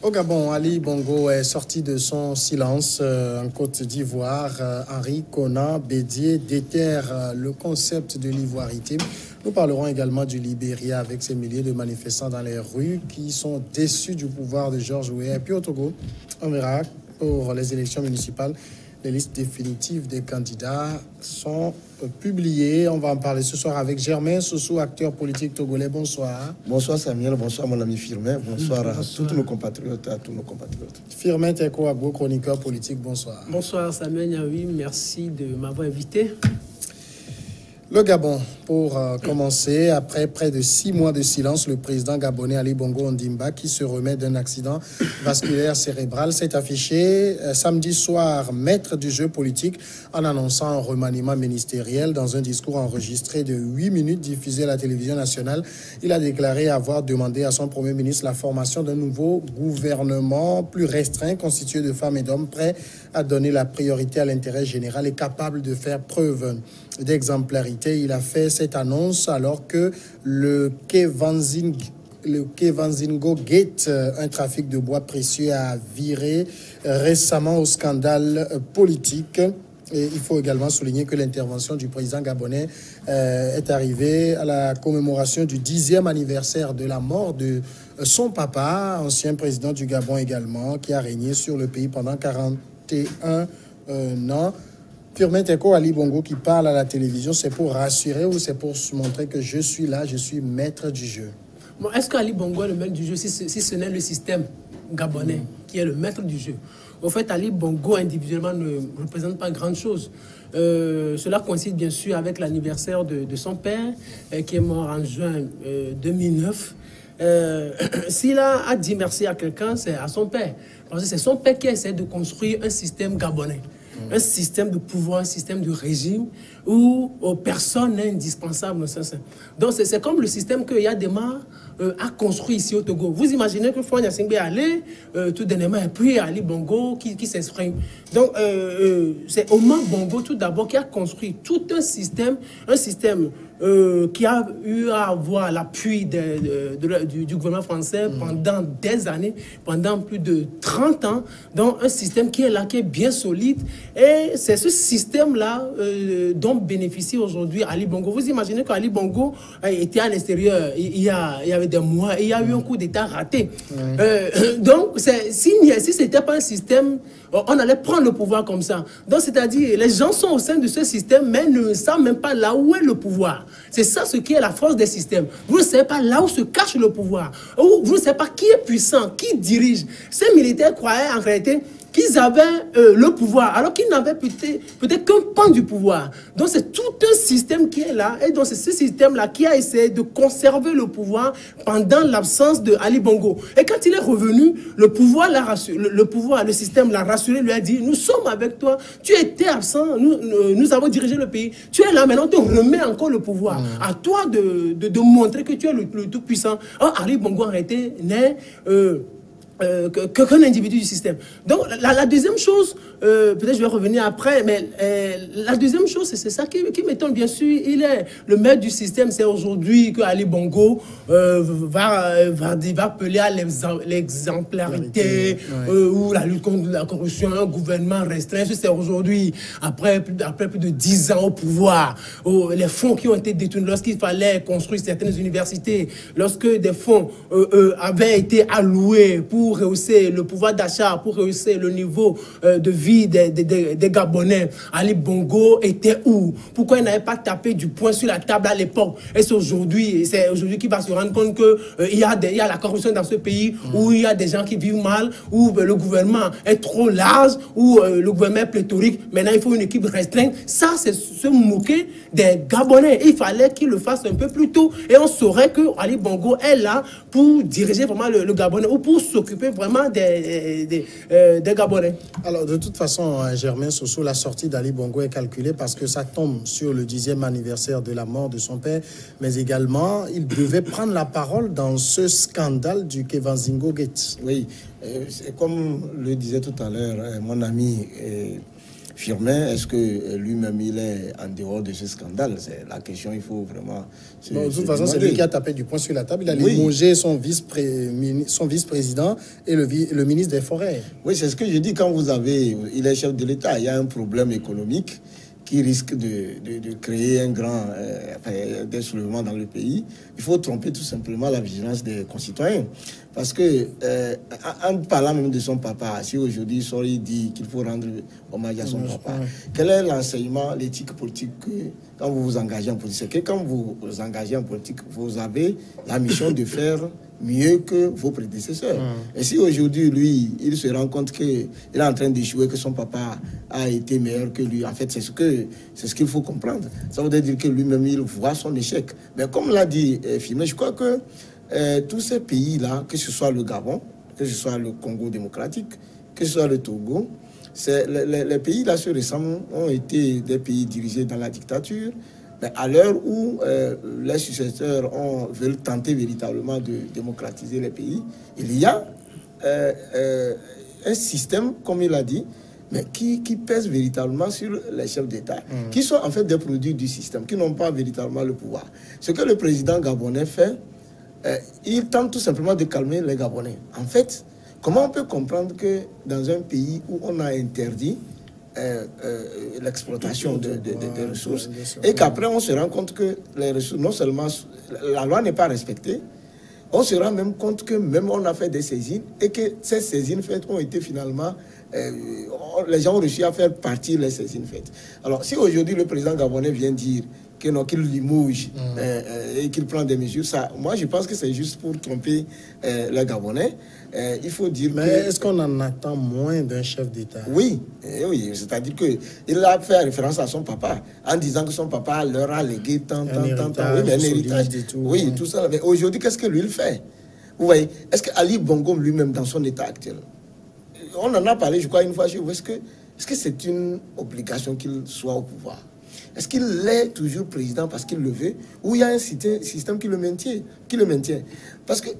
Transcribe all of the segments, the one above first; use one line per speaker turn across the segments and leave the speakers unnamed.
Au Gabon, Ali Bongo est sorti de son silence en Côte d'Ivoire. Henri Konan Bédié déterre le concept de l'ivoirité. Nous parlerons également du Libéria avec ses milliers de manifestants dans les rues qui sont déçus du pouvoir de George Weah. Et puis au Togo, on verra pour les élections municipales. Les listes définitives des candidats sont publiées. On va en parler ce soir avec Germain Sossou, acteur politique togolais. Bonsoir.
Bonsoir Samuel, bonsoir mon ami Firmin, bonsoir à tous nos compatriotes, à tous nos compatriotes.
Firmin Teko Agbo, chroniqueur politique, bonsoir.
Bonsoir Samuel Niaoui, merci de m'avoir invité.
Le Gabon, pour commencer, après près de 6 mois de silence, le président gabonais Ali Bongo Ondimba, qui se remet d'un accident vasculaire cérébral, s'est affiché samedi soir maître du jeu politique en annonçant un remaniement ministériel. Dans un discours enregistré de 8 minutes diffusé à la télévision nationale, il a déclaré avoir demandé à son premier ministre la formation d'un nouveau gouvernement plus restreint, constitué de femmes et d'hommes prêts à donner la priorité à l'intérêt général et capable de faire preuve d'exemplarité. Il a fait cette annonce alors que le Kevanzingo Gate, un trafic de bois précieux, a viré récemment au scandale politique. Et il faut également souligner que l'intervention du président gabonais est arrivée à la commémoration du 10e anniversaire de la mort de son papa, ancien président du Gabon également, qui a régné sur le pays pendant 41 ans. Firmin Teko, Ali Bongo qui parle à la télévision, c'est pour rassurer ou c'est pour montrer que je suis là, je suis maître du jeu?
Bon, est-ce qu'Ali Bongo est le maître du jeu si ce n'est le système gabonais qui est le maître du jeu? Au fait, Ali Bongo individuellement ne représente pas grand-chose. Cela coïncide bien sûr avec l'anniversaire de son père qui est mort en juin 2009. S'il a dit merci à quelqu'un, c'est à son père. Parce que c'est son père qui essaie de construire un système gabonais. Un système de pouvoir, un système de régime où personne n'est indispensable. Donc c'est comme le système que Yadema a construit ici au Togo. Vous imaginez que Fouan Yasingbe allait tout dernièrement et puis Ali Bongo qui s'exprime. Donc c'est Omar Bongo tout d'abord qui a construit tout un système qui a eu à avoir l'appui du gouvernement français pendant des années, pendant plus de 30 ans. Donc un système qui est là, qui est bien solide. Et c'est ce système-là dont bénéficie aujourd'hui Ali Bongo. Vous imaginez qu'Ali Bongo était à l'extérieur il y avait des mois et il y a eu un coup d'État raté. Donc si ce n'était pas un système, on allait prendre le pouvoir comme ça. Donc c'est-à-dire les gens sont au sein de ce système mais ne savent même pas là où est le pouvoir. C'est ça ce qui est la force des systèmes. Vous ne savez pas là où se cache le pouvoir. Vous ne savez pas qui est puissant, qui dirige. Ces militaires croyaient en réalité qu'ils avaient le pouvoir, alors qu'ils n'avaient peut-être qu'un pan du pouvoir. Donc c'est tout un système qui est là, et donc c'est ce système-là qui a essayé de conserver le pouvoir pendant l'absence de Ali Bongo. Et quand il est revenu, le pouvoir l'a rassuré, le système l'a rassuré, lui a dit, nous sommes avec toi, tu étais absent, nous avons dirigé le pays, tu es là maintenant, on te remet encore le pouvoir. À toi de montrer que tu es le tout-puissant. Or, Ali Bongo en réalité n'est qu'un individu du système. Donc la deuxième chose, peut-être je vais revenir après, mais la deuxième chose, c'est ça qui m'étonne bien sûr. Il est le maître du système. C'est aujourd'hui que Ali Bongo va appeler à l'exemplarité ou la lutte contre la corruption, un gouvernement restreint. C'est aujourd'hui, après plus de 10 ans au pouvoir, les fonds qui ont été détournés lorsqu'il fallait construire certaines universités, lorsque des fonds avaient été alloués pour rehausser le pouvoir d'achat, pour rehausser le niveau de vie des Gabonais. Ali Bongo était où? Pourquoi il n'avait pas tapé du poing sur la table à l'époque? Et c'est aujourd'hui qu'il va se rendre compte qu'il y a la corruption dans ce pays, où il y a des gens qui vivent mal, où le gouvernement est trop large, où le gouvernement est pléthorique. Maintenant, il faut une équipe restreinte. Ça, c'est se moquer des Gabonais. Il fallait qu'il le fasse un peu plus tôt. Et on saurait que Ali Bongo est là pour diriger vraiment le Gabonais, ou pour s'occuper vraiment des Gabonais.
Alors, de toute façon, Germain Sossou, la sortie d'Ali Bongo est calculée parce que ça tombe sur le 10e anniversaire de la mort de son père, mais également, il devait prendre la parole dans ce scandale du Kevanzingo Gate.
Oui, comme le disait tout à l'heure mon ami Firmin, est-ce que lui-même il est en dehors de ce scandale? C'est la question, il faut vraiment...
Bon, de toute façon, c'est lui qui a tapé du poing sur la table. Il a limogé son vice-président et le ministre des Forêts.
Oui, c'est ce que je dis. Quand vous avez... Il est chef de l'État, il y a un problème économique qui risque de créer un grand désolement dans le pays. Il faut tromper tout simplement la vigilance des concitoyens. Parce que, en parlant même de son papa, si aujourd'hui il dit qu'il faut rendre hommage à son papa, quel est l'enseignement, l'éthique politique que, quand vous vous engagez en politique? C'est que quand vous vous engagez en politique, vous avez la mission de faire mieux que vos prédécesseurs. Et si aujourd'hui, lui, il se rend compte qu'il est en train d'échouer, que son papa a été meilleur que lui, en fait, c'est ce qu'il faut comprendre. Ça veut dire que lui-même, il voit son échec. Mais comme l'a dit Firmin, je crois que tous ces pays-là, que ce soit le Gabon, que ce soit le Congo démocratique, que ce soit le Togo, les pays là se ressemblent, ont été des pays dirigés dans la dictature. Mais à l'heure où les successeurs veulent tenter véritablement de démocratiser les pays, il y a un système, comme il a dit, mais qui pèse véritablement sur les chefs d'État, qui sont en fait des produits du système, qui n'ont pas véritablement le pouvoir. Ce que le président gabonais fait, il tente tout simplement de calmer les Gabonais. En fait, comment on peut comprendre que dans un pays où on a interdit l'exploitation des ressources et qu'après on se rend compte que les ressources, non seulement la loi n'est pas respectée, on se rend même compte que même on a fait des saisines et que ces saisines faites ont été finalement les gens ont réussi à faire partir les saisines faites. Alors si aujourd'hui le président gabonais vient dire qu'il limoge et qu'il prend des mesures, ça, moi je pense que c'est juste pour tromper les Gabonais. Il faut dire
mais est-ce qu'on en attend moins d'un chef d'État?
Oui, oui, c'est-à-dire qu'il a fait référence à son papa en disant que son papa leur a légué tant, un héritage et tout. Oui, tout ça. Mais aujourd'hui, qu'est-ce que lui il fait? Vous voyez, est-ce qu'Ali Bongo lui-même dans son état actuel, on en a parlé, je crois, une fois chez vous, est-ce que c'est une obligation qu'il soit au pouvoir? Est-ce qu'il est toujours président parce qu'il le veut, ou il y a un système qui le maintient? Parce que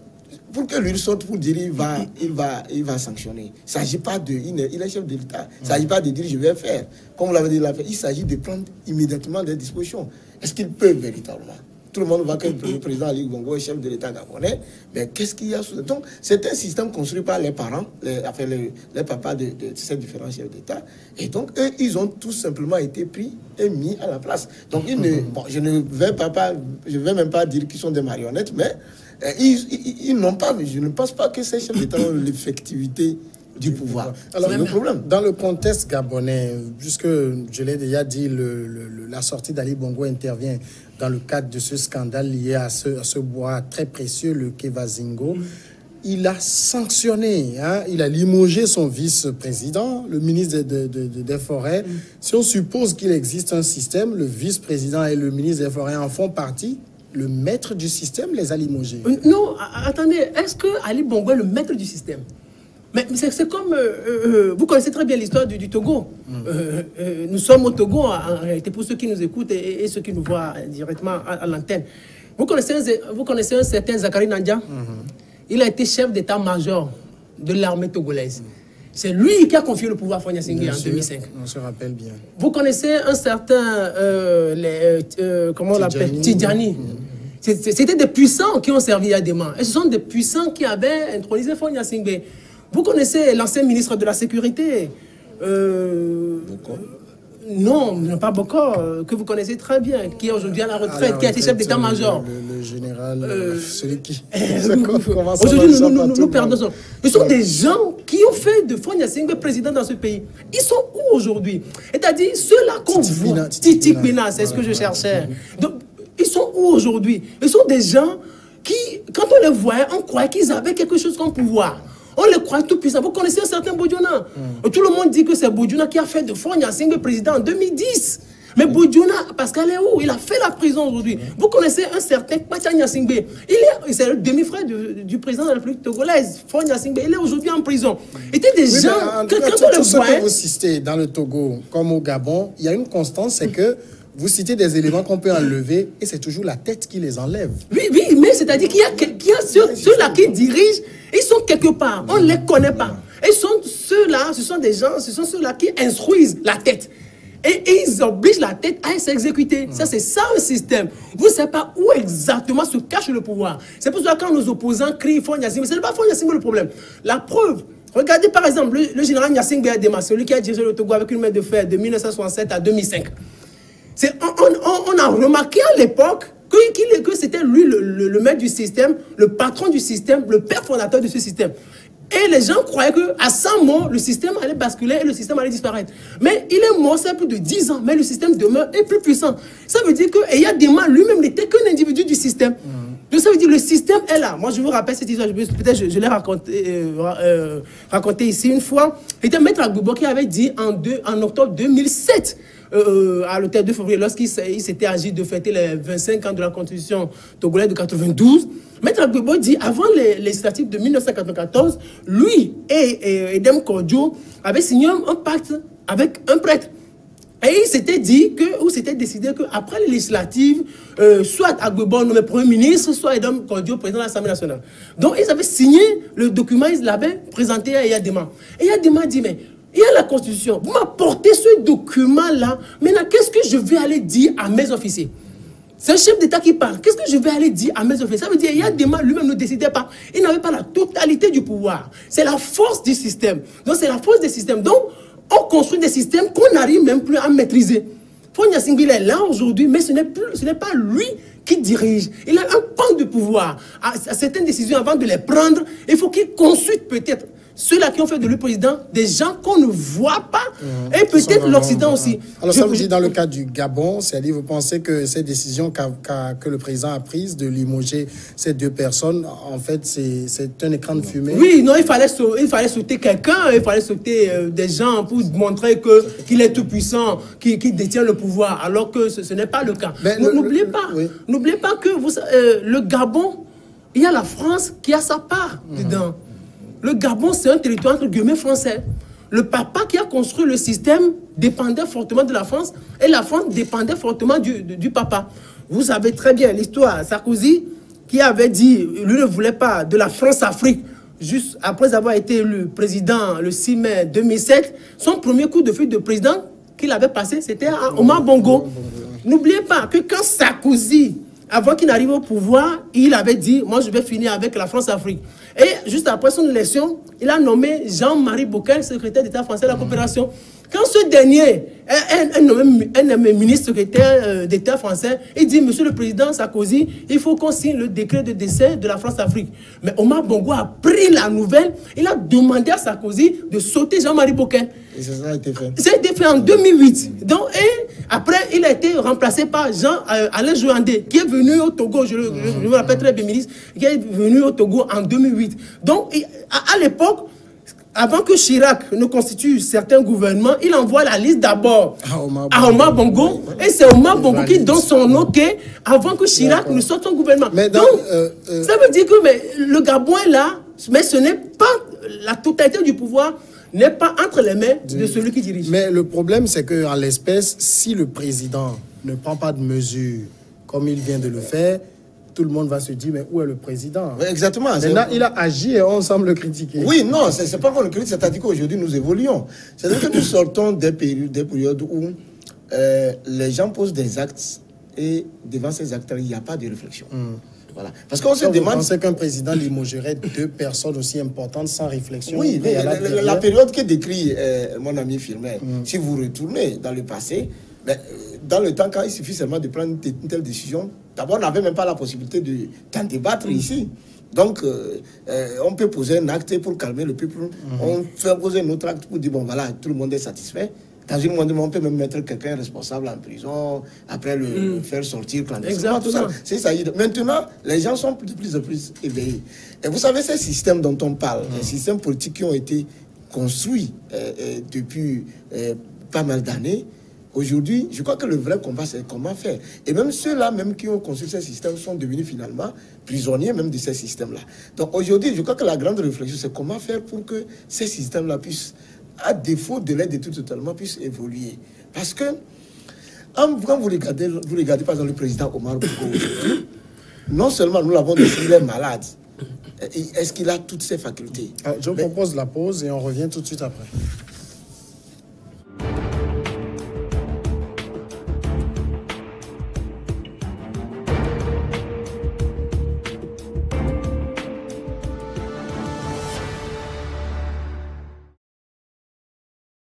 pour que lui sorte pour dire il va sanctionner, il ne s'agit pas de... Il est chef de l'État. Il ne s'agit pas de dire je vais faire. Comme vous l'avez dit, il s'agit de prendre immédiatement des dispositions. Est-ce qu'il peut véritablement? Tout le monde voit que le président Ali Bongo est chef de l'État gabonais, mais qu'est-ce qu'il y a sous... Donc, c'est un système construit par les parents, les papas de ces différents chefs d'État. Et donc, eux, ils ont tout simplement été pris et mis à la place. Donc, je ne vais même pas dire qu'ils sont des marionnettes, mais ils n'ont pas... Je ne pense pas que ces chefs d'État ont l'effectivité du pouvoir.
Alors, le problème, dans le contexte gabonais, puisque je l'ai déjà dit, la sortie d'Ali Bongo intervient dans le cadre de ce scandale lié à ce bois très précieux, le Kevazingo. Il a sanctionné, il a limogé son vice-président, le ministre des Forêts. Si on suppose qu'il existe un système, le vice-président et le ministre des Forêts en font partie, le maître du système les a limogés.
Non, attendez, est-ce que Ali Bongo est le maître du système? Mais c'est comme... vous connaissez très bien l'histoire du Togo. Nous sommes au Togo, en réalité, pour ceux qui nous écoutent et ceux qui nous voient directement à l'antenne. Vous connaissez un certain Zakari Nandia? Il a été chef d'état-major de l'armée togolaise. C'est lui qui a confié le pouvoir à Fonya Singé en 2005.
On se rappelle bien.
Vous connaissez un certain... comment on l'appelle? Tidjani. C'était des puissants qui ont servi à des mains. Et ce sont des puissants qui avaient intronisé Fonya Singé. Vous connaissez l'ancien ministre de la Sécurité Non, pas Bokor, que vous connaissez très bien, qui est aujourd'hui à la retraite, qui a été chef d'état-major.
Le général, celui qui...
Aujourd'hui, nous perdons ça. Ce sont des gens qui ont fait de Fonya Singé président dans ce pays. Ils sont où aujourd'hui? C'est-à-dire, ceux-là qu'on voit... Titik Bina, c'est ce que je cherchais. Donc, ils sont où aujourd'hui? Ils sont des gens qui, quand on les voyait, on croyait qu'ils avaient quelque chose comme pouvoir. On les croit tout puissants. Vous connaissez un certain Bodjouna. Tout le monde dit que c'est Bodjouna qui a fait de Fonya Singé président en 2010. Mais Bodjouna, parce qu'elle est où? Il a fait la prison aujourd'hui. Vous connaissez un certain Pachanya Singé. C'est le demi-frère du président de la République togolaise, Fonya Singé. Il est aujourd'hui en prison. C'était des gens...
Quand on les voit... que vous citez dans le Togo, comme au Gabon, il y a une constance, c'est que vous citez des éléments qu'on peut enlever et c'est toujours la tête qui les enlève. Oui,
mais c'est-à-dire qu'il y a ceux-là qui dirigent, ils sont quelque part, on ne les connaît pas. Ils sont ceux ceux-là, ce sont des gens, ce sont ceux-là qui instruisent la tête. Et ils obligent la tête à s'exécuter. Ça, c'est ça un système. Vous ne savez pas où exactement se cache le pouvoir. C'est pour ça que quand nos opposants crient Faure Gnassingbé, ce n'est pas Faure Gnassingbé le problème. La preuve, regardez par exemple le général Gnassingbé Adema, celui qui a dirigé le Togo avec une main de fer de 1967 à 2005. On a remarqué à l'époque que c'était lui le maître du système, le patron du système, le père fondateur de ce système. Et les gens croyaient qu'à 100 morts, le système allait basculer et le système allait disparaître. Mais il est mort, c'est plus de 10 ans, mais le système demeure et plus puissant. Ça veut dire que Eyadema lui-même n'était qu'un individu du système. Donc ça veut dire que le système est là. Moi, je vous rappelle cette histoire, peut-être je l'ai raconté ici une fois. C'était Maître Agboubo qui avait dit en octobre 2007, à l'hôtel 2 février, lorsqu'il s'était agi de fêter les 25 ans de la Constitution togolaise de 92, Maître Agboubo dit, avant les législatives de 1994, lui et Edem Kodjo avaient signé un pacte avec un prêtre. Et il s'était dit ou s'était décidé qu'après les législatives, soit Agboubo nommé Premier ministre, soit Edem Kodjo président de l'Assemblée nationale. Donc ils avaient signé le document, ils l'avaient présenté à Eyadema. Et Eyadema dit, mais il y a la Constitution, vous m'apportez ce document-là, maintenant qu'est-ce que je vais aller dire à mes officiers? C'est un chef d'État qui parle. Qu'est-ce que je vais aller dire à mes officiers? Ça veut dire qu'il y a des mains, lui-même ne décidait pas. Il n'avait pas la totalité du pouvoir. C'est la force du système. Donc c'est la force des systèmes. Donc on construit des systèmes qu'on n'arrive même plus à maîtriser. Faure Gnassingbé est là aujourd'hui, mais ce n'est pas lui qui dirige. Il a un pan de pouvoir. À certaines décisions, avant de les prendre, il faut qu'il consulte peut-être ceux-là qui ont fait de lui président, des gens qu'on ne voit pas, et peut-être l'Occident aussi.
Alors ça veut dire dans le cas du Gabon, c'est-à-dire vous pensez que cette décision que le président a prise de limoger ces deux personnes, en fait c'est un écran de fumée?
Oui, non, il fallait sauter quelqu'un, il fallait sauter des gens pour montrer qu'il est tout puissant, qu'il détient le pouvoir, alors que ce n'est pas le cas. N'oubliez pas, n'oubliez pas que le Gabon, il y a la France qui a sa part dedans. Le Gabon, c'est un territoire entre guillemets français. Le papa qui a construit le système dépendait fortement de la France et la France dépendait fortement du papa. Vous savez très bien l'histoire. Sarkozy qui avait dit, lui ne voulait pas de la France-Afrique, juste après avoir été élu président le 6 mai 2007, son premier coup de fil de président qu'il avait passé, c'était à Omar Bongo. N'oubliez pas que quand Sarkozy, avant qu'il n'arrive au pouvoir, il avait dit, moi je vais finir avec la France-Afrique. Et juste après son élection, il a nommé Jean-Marie Bockel, secrétaire d'État français de la coopération. Quand ce dernier est nommé ministre secrétaire d'État français, il dit, monsieur le président Sarkozy, il faut qu'on signe le décret de décès de la France-Afrique. Mais Omar Bongo a pris la nouvelle, il a demandé à Sarkozy de sauter Jean-Marie Bockel.
Et ça a été fait.
Ça a été fait en 2008. Donc, et après, il a été remplacé par Jean-Alain Jouandé, qui est venu au Togo, je me rappelle très bien, ministre, qui est venu au Togo en 2008. Donc, à l'époque, avant que Chirac ne constitue certains gouvernements, il envoie la liste d'abord à Omar Bongo. Et c'est Omar Bongo qui donne son OK avant que Chirac ne sorte son gouvernement.
Mais
donc, ça veut dire que le Gabon est là, mais ce n'est pas la totalité du pouvoir. N'est pas entre les mains de celui qui dirige.
Mais le problème, c'est qu'en l'espèce, si le président ne prend pas de mesures comme il vient de le faire, tout le monde va se dire, mais où est le président?
Oui, exactement.
Maintenant, il a agi et on semble le critiquer.
Oui, non, c'est pas qu'on le critique, c'est-à-dire qu'aujourd'hui, nous évoluons. C'est-à-dire que nous sortons des périodes où les gens posent des actes et devant ces actes, il n'y a pas de réflexion. Voilà. Parce qu'on se demande...
Vous pensez qu'un président limogerait deux personnes aussi importantes sans réflexion?
Oui, mais la période que décrit mon ami Firmin, si vous retournez dans le passé, dans le temps, quand il suffit seulement de prendre une telle décision, d'abord, on n'avait même pas la possibilité d'en débattre ici. Donc, on peut poser un acte pour calmer le peuple. On fait poser un autre acte pour dire, bon, voilà, tout le monde est satisfait. Dans une monde, on peut même mettre quelqu'un responsable en prison, après le faire sortir clandestinement, tout ça. C'est ça. Maintenant, les gens sont de plus en plus éveillés. Et vous savez, ces systèmes dont on parle, les systèmes politiques qui ont été construits depuis pas mal d'années, aujourd'hui, je crois que le vrai combat, c'est comment faire. Et même ceux-là, même qui ont construit ces systèmes, sont devenus finalement prisonniers même de ces systèmes-là. Donc aujourd'hui, je crois que la grande réflexion, c'est comment faire pour que ces systèmes-là puissent, à défaut de l'aide tout totalement, puissent évoluer. Parce que, quand vous regardez par exemple le président Omar Bongo, non seulement nous l'avons dit, il est malade, Est-ce qu'il a toutes ses facultés?
Je propose la pause et on revient tout de suite après.